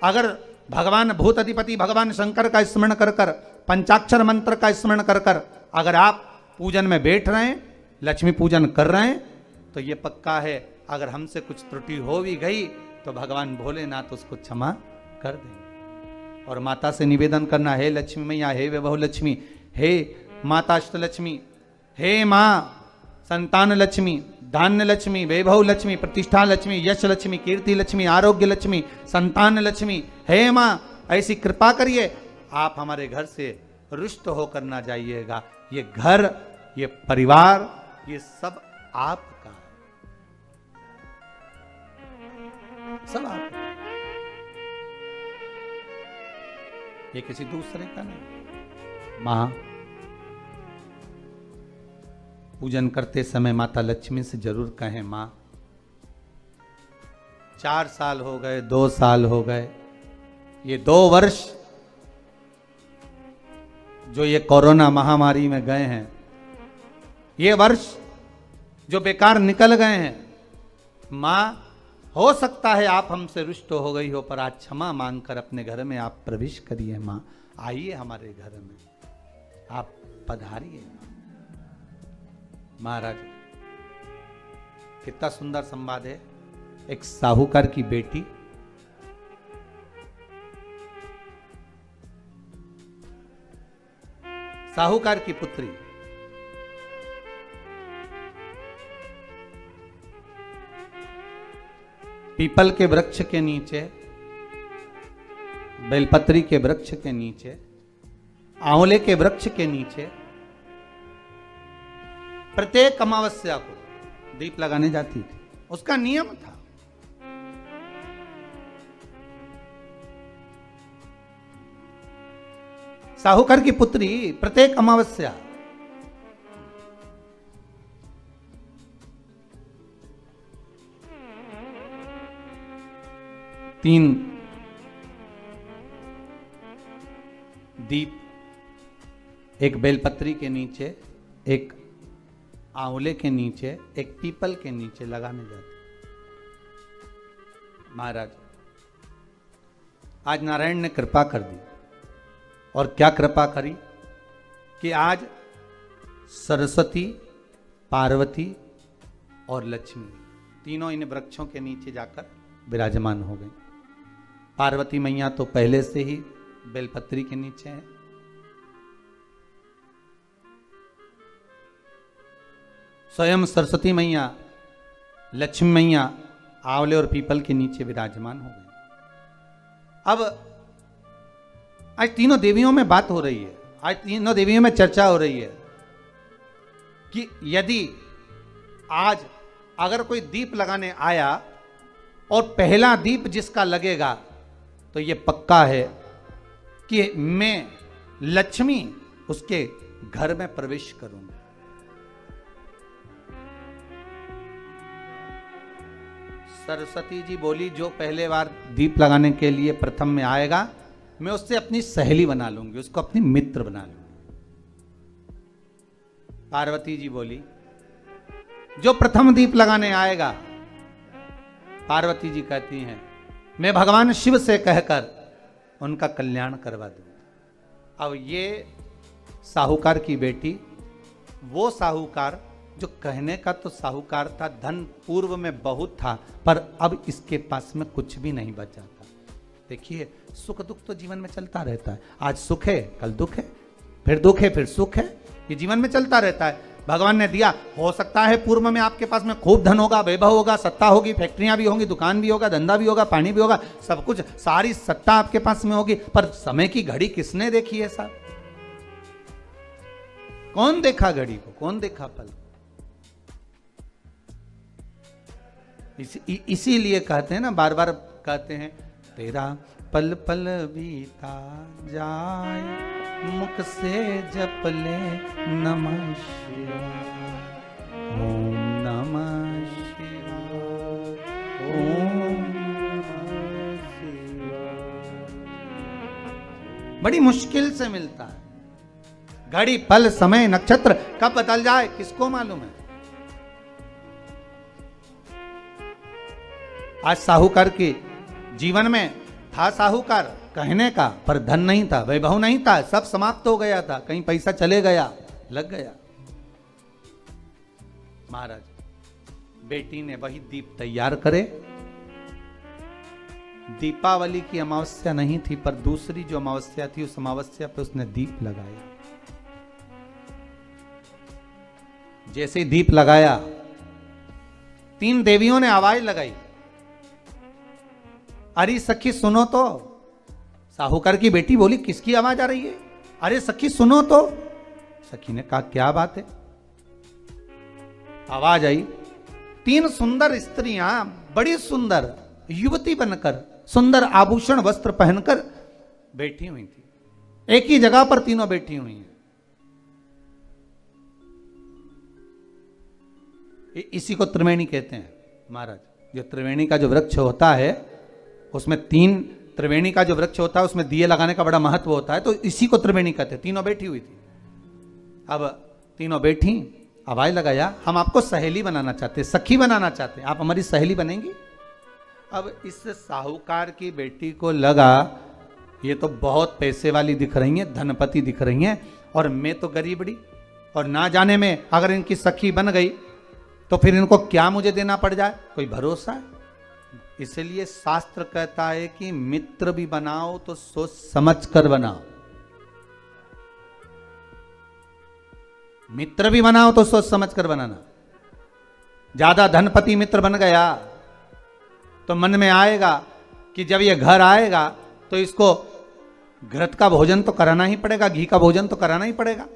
अगर भगवान भूत अधिपति भगवान शंकर का स्मरण कर कर, पंचाक्षर मंत्र का स्मरण कर कर अगर आप पूजन में बैठ रहे हैं, लक्ष्मी पूजन कर रहे हैं, तो ये पक्का है अगर हमसे कुछ त्रुटि हो भी गई तो भगवान भोलेनाथ उसको क्षमा कर देंगे। और माता से निवेदन करना, हे लक्ष्मी मैया, हे वैभव लक्ष्मी, हे माता अष्टलक्ष्मी, हे माँ संतान लक्ष्मी, धान्य लक्ष्मी, वैभव लक्ष्मी, प्रतिष्ठा लक्ष्मी, यश लक्ष्मी, कीर्ति लक्ष्मी, आरोग्य लक्ष्मी, संतान लक्ष्मी, हे माँ ऐसी कृपा करिए, आप हमारे घर से रुष्ट होकर ना जाइएगा। ये घर, ये परिवार, ये सब आपका है, सब आपका, ये किसी दूसरे का नहीं। मां पूजन करते समय माता लक्ष्मी से जरूर कहें, मां 4 साल हो गए, 2 साल हो गए, ये 2 वर्ष जो ये कोरोना महामारी में गए हैं, ये वर्ष जो बेकार निकल गए हैं, मां हो सकता है आप हमसे रुष्ट हो गई हो, पर आज क्षमा मांगकर अपने घर में आप प्रवेश करिए। मां आइए हमारे घर में, आप पधारिए। महाराज कितना सुंदर संवाद है। एक साहूकार की बेटी साहूकार की पुत्री पीपल के वृक्ष के नीचे, बेलपत्री के वृक्ष के नीचे, आंवले के वृक्ष के नीचे प्रत्येक अमावस्या को दीप लगाने जाती थी। उसका नियम था। साहूकार की पुत्री प्रत्येक अमावस्या तीन दीप, एक बेलपत्री के नीचे, एक आंवले के नीचे, एक पीपल के नीचे लगाने जाते। महाराज आज नारायण ने कृपा कर दी। और क्या कृपा करी कि आज सरस्वती, पार्वती और लक्ष्मी तीनों इन वृक्षों के नीचे जाकर विराजमान हो गई। पार्वती मैया तो पहले से ही बेलपत्री के नीचे है, स्वयं सरस्वती मैया, लक्ष्मी मैया आंवले और पीपल के नीचे विराजमान हो गई। अब आज तीनों देवियों में बात हो रही है, आज तीनों देवियों में चर्चा हो रही है कि यदि आज अगर कोई दीप लगाने आया और पहला दीप जिसका लगेगा तो ये पक्का है कि मैं लक्ष्मी उसके घर में प्रवेश करूंगा। सरस्वती जी बोली, जो पहले बार दीप लगाने के लिए प्रथम में आएगा मैं उससे अपनी सहेली बना लूंगी, उसको अपनी मित्र बना लूंगी। पार्वती जी बोली, जो प्रथम दीप लगाने आएगा, पार्वती जी कहती हैं मैं भगवान शिव से कहकर उनका कल्याण करवा दूंगी। अब ये साहूकार की बेटी, वो साहूकार जो कहने का तो साहूकार था, धन पूर्व में बहुत था, पर अब इसके पास में कुछ भी नहीं बचा था। देखिए सुख दुख तो जीवन में चलता रहता है। आज सुख है, कल दुख है, फिर दुख है, फिर सुख है, ये जीवन में चलता रहता है। भगवान ने दिया, हो सकता है पूर्व में आपके पास में खूब धन होगा, वैभव होगा, सत्ता होगी, फैक्ट्रियां भी होंगी, दुकान भी होगा, धंधा भी होगा, पानी भी होगा, सब कुछ, सारी सत्ता आपके पास में होगी, पर समय की घड़ी किसने देखी है साहब? कौन देखा घड़ी को, कौन देखा पल? इसीलिए कहते हैं ना, बार बार कहते हैं, तेरा पल पल बीता जाए, मुख से जप ले नमः शिवाय, ओम नमः शिवाय, ओम नमः शिवाय। बड़ी मुश्किल से मिलता है। घड़ी, पल, समय, नक्षत्र कब बदल जाए किसको मालूम है? आज साहूकार के जीवन में था साहूकार कहने का, पर धन नहीं था, वैभव नहीं था, सब समाप्त हो गया था, कहीं पैसा चले गया, लग गया। महाराज बेटी ने वही दीप तैयार करे। दीपावली की अमावस्या नहीं थी, पर दूसरी जो अमावस्या थी, उस अमावस्या पे उसने दीप लगाया। जैसे ही दीप लगाया, 3 देवियों ने आवाज लगाई, अरे सखी सुनो तो। साहूकार की बेटी बोली, किसकी आवाज आ रही है? अरे सखी सुनो तो। सखी ने कहा, क्या बात है? आवाज आई, 3 सुंदर स्त्रियां, बड़ी सुंदर युवती बनकर, सुंदर आभूषण वस्त्र पहनकर बैठी हुई थी। एक ही जगह पर तीनों बैठी हुई हैं। इसी को त्रिवेणी कहते हैं महाराज। जो त्रिवेणी का जो वृक्ष होता है, उसमें 3 त्रिवेणी का जो वृक्ष होता है, उसमें दिए लगाने का बड़ा महत्व होता है, तो इसी को त्रिवेणी कहते हैं। तीनों बैठी हुई थी। अब तीनों बैठी, आवाज लगाया, हम आपको सहेली बनाना चाहते, सखी बनाना चाहते, आप हमारी सहेली बनेंगी? अब इस साहूकार की बेटी को लगा, ये तो बहुत पैसे वाली दिख रही हैं, धनपति दिख रही हैं, और मैं तो गरीबड़ी, और ना जाने में अगर इनकी सखी बन गई तो फिर इनको क्या मुझे देना पड़ जाए, कोई भरोसा है? इसलिए शास्त्र कहता है कि मित्र भी बनाओ तो सोच समझ कर बनाओ। मित्र भी बनाओ तो सोच समझ कर बनाना। ज्यादा धनपति मित्र बन गया तो मन में आएगा कि जब ये घर आएगा तो इसको घृत का भोजन तो कराना ही पड़ेगा, घी का भोजन तो कराना ही पड़ेगा।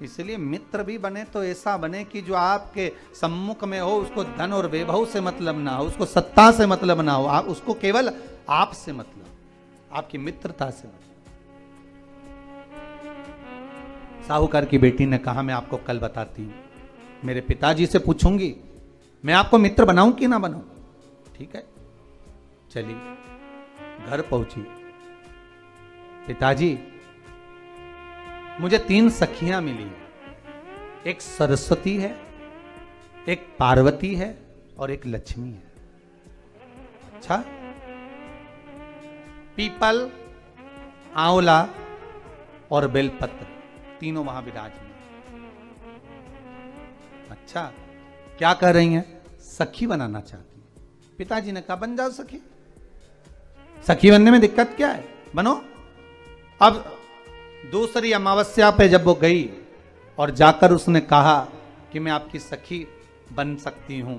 इसलिए मित्र भी बने तो ऐसा बने कि जो आपके सम्मुख में हो, उसको धन और वैभव से मतलब ना हो, उसको सत्ता से मतलब ना हो, आप उसको केवल आप से मतलब, आपकी मित्रता से मतलब। साहूकार की बेटी ने कहा, मैं आपको कल बताती हूं, मेरे पिताजी से पूछूंगी मैं आपको मित्र बनाऊं कि ना बनाऊं। ठीक है, चली घर पहुंची। पिताजी, मुझे 3 सखियां मिली, एक सरस्वती है, एक पार्वती है और एक लक्ष्मी है। अच्छा, पीपल, आंवला और बेलपत्र तीनों वहां विराजमान। अच्छा, क्या कह रही हैं? सखी बनाना चाहती हैं। पिताजी ने कहा, बन जाओ सखी, सखी बनने में दिक्कत क्या है, बनो। अब दूसरी अमावस्या पे जब वो गई और जाकर उसने कहा कि मैं आपकी सखी बन सकती हूं,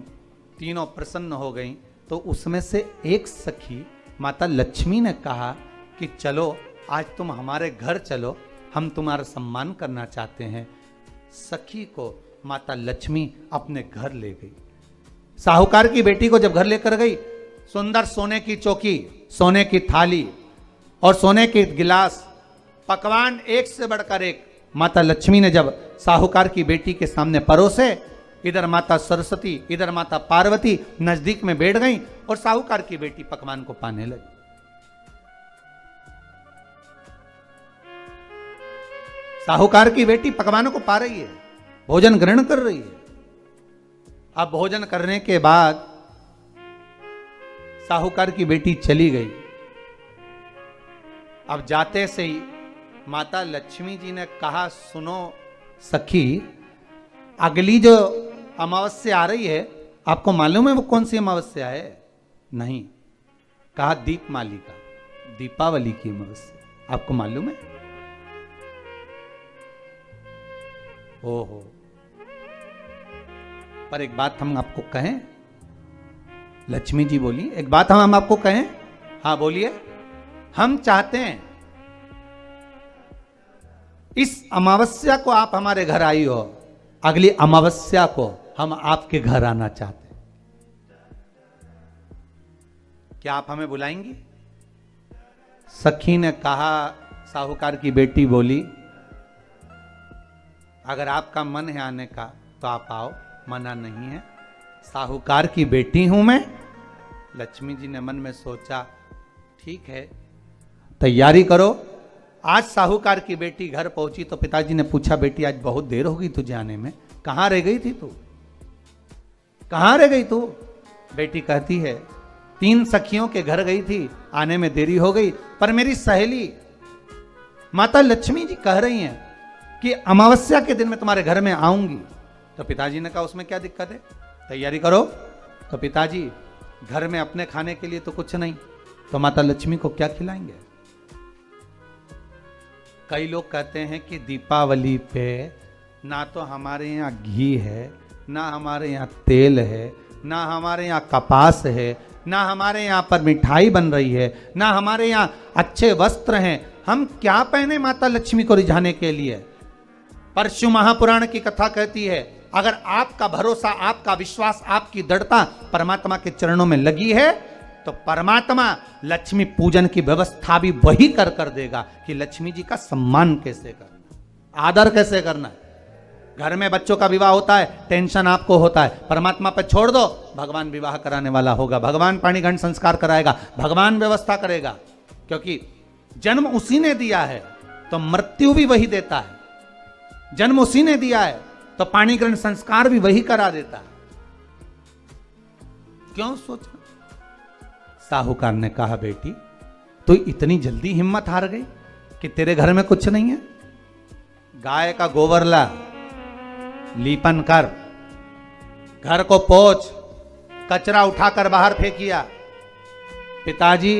तीनों प्रसन्न हो गई। तो उसमें से एक सखी माता लक्ष्मी ने कहा कि चलो आज तुम हमारे घर चलो, हम तुम्हारा सम्मान करना चाहते हैं। सखी को माता लक्ष्मी अपने घर ले गई। साहूकार की बेटी को जब घर लेकर गई, सुंदर सोने की चौकी, सोने की थाली और सोने के गिलास, पकवान एक से बढ़कर एक माता लक्ष्मी ने जब साहूकार की बेटी के सामने परोसे, इधर माता सरस्वती, इधर माता पार्वती नजदीक में बैठ गईं और साहूकार की बेटी पकवान को पाने लगी। साहूकार की बेटी पकवानों को पा रही है, भोजन ग्रहण कर रही है। अब भोजन करने के बाद साहूकार की बेटी चली गई। अब जाते से ही माता लक्ष्मी जी ने कहा, सुनो सखी, अगली जो अमावस्या आ रही है, आपको मालूम है वो कौन सी अमावस्या है? नहीं। कहा, दीपमालिका, दीपावली की अमावस्या, आपको मालूम है? ओहो, पर एक बात हम आपको कहें। लक्ष्मी जी बोली, एक बात हम आपको कहें। हाँ बोलिए। हम चाहते हैं इस अमावस्या को आप हमारे घर आई हो, अगली अमावस्या को हम आपके घर आना चाहते हैं। क्या आप हमें बुलाएंगी? सखी ने कहा, साहूकार की बेटी बोली, अगर आपका मन है आने का तो आप आओ, मना नहीं है। साहूकार की बेटी हूं मैं। लक्ष्मी जी ने मन में सोचा, ठीक है, तैयारी करो। आज साहूकार की बेटी घर पहुंची तो पिताजी ने पूछा, बेटी आज बहुत देर हो गई तुझे आने में, कहां रह गई थी तू? कहां रह गई तू? बेटी कहती है, 3 सखियों के घर गई थी, आने में देरी हो गई, पर मेरी सहेली माता लक्ष्मी जी कह रही हैं कि अमावस्या के दिन मैं तुम्हारे घर में आऊंगी। तो पिताजी ने कहा उसमें क्या दिक्कत है, तैयारी करो। तो पिताजी घर में अपने खाने के लिए तो कुछ नहीं, तो माता लक्ष्मी को क्या खिलाएंगे। कई लोग कहते हैं कि दीपावली पे ना तो हमारे यहाँ घी है, ना हमारे यहाँ तेल है, ना हमारे यहाँ कपास है, ना हमारे यहाँ पर मिठाई बन रही है, ना हमारे यहाँ अच्छे वस्त्र हैं, हम क्या पहने माता लक्ष्मी को रिझाने के लिए। परशु महापुराण की कथा कहती है अगर आपका भरोसा, आपका विश्वास, आपकी दृढ़ता परमात्मा के चरणों में लगी है तो परमात्मा लक्ष्मी पूजन की व्यवस्था भी वही कर देगा कि लक्ष्मी जी का सम्मान कैसे करना, आदर कैसे करना है। घर में बच्चों का विवाह होता है, टेंशन आपको होता है, परमात्मा पर छोड़ दो, भगवान विवाह कराने वाला होगा, भगवान पाणिग्रहण संस्कार कराएगा, भगवान व्यवस्था करेगा, क्योंकि जन्म उसी ने दिया है तो मृत्यु भी वही देता है। जन्म उसी ने दिया है तो पाणिग्रहण संस्कार भी वही करा देता है। क्यों सोचना। साहूकार ने कहा बेटी तू इतनी जल्दी हिम्मत हार गई कि तेरे घर में कुछ नहीं है। गाय का गोबर ला, लीपन कर, घर को पोंछ, कचरा उठाकर बाहर फेंकिया। पिताजी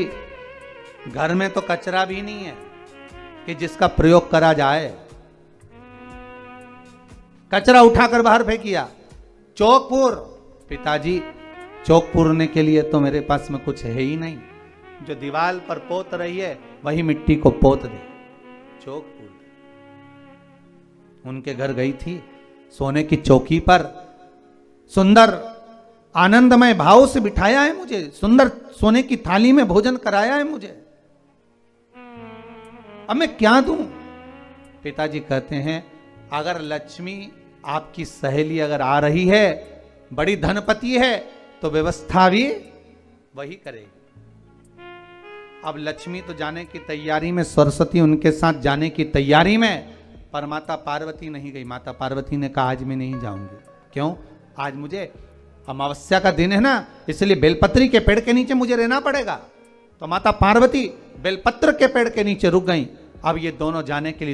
घर में तो कचरा भी नहीं है कि जिसका प्रयोग करा जाए, कचरा उठाकर बाहर फेंकिया। चौक पूर, पिताजी चौक पूरने के लिए तो मेरे पास में कुछ है ही नहीं, जो दीवार पर पोत रही है वही मिट्टी को पोत दे, चौक पूर। उनके घर गई थी, सोने की चौकी पर सुंदर आनंदमय भाव से बिठाया है मुझे, सुंदर सोने की थाली में भोजन कराया है मुझे, अब मैं क्या दूं। पिताजी कहते हैं अगर लक्ष्मी आपकी सहेली अगर आ रही है, बड़ी धनपति है, तो व्यवस्था भी वही करेगी। अब लक्ष्मी तो जाने की तैयारी में, सरस्वती उनके साथ जाने की तैयारी में, पर माता पार्वती नहीं गई। माता पार्वती ने कहा आज मैं नहीं जाऊंगी। क्यों? आज मुझे अमावस्या का दिन है ना, इसलिए बेलपत्री के पेड़ के नीचे मुझे रहना पड़ेगा। तो माता पार्वती बेलपत्र के पेड़ के नीचे रुक गई। अब ये दोनों जाने के लिए